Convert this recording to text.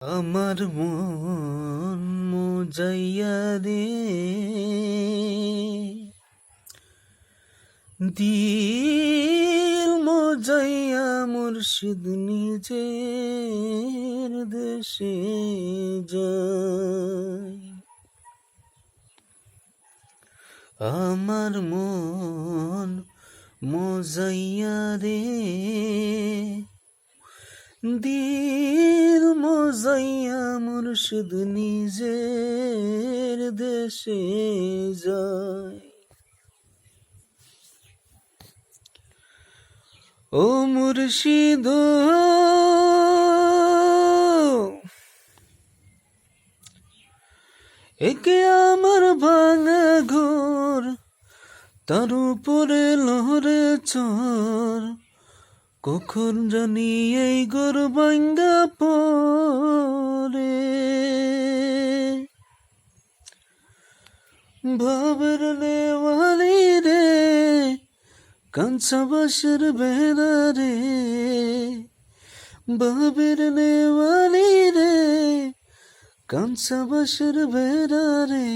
আমার মন মজাইয়া রে, দিল মজাইয়া মুর্শিদ নিজের দেশে যায়। আমার মন মজাইয়া রে, দিল মজাইয়া মুর্শিদ নিজের দেশে যায়। ও মুর্শিদ, একে আমার ভাঙা ঘর, তার উপরে লহরে চর, কখন জানি এই ঘর ভাঙ্গা পড়ে। ভাবের নেওয়ালি রে, কাঞ্চা বাসের বেড়া রে, ভাবের নেওয়ালি রে, কাঞ্চা বাসের বেড়া রে।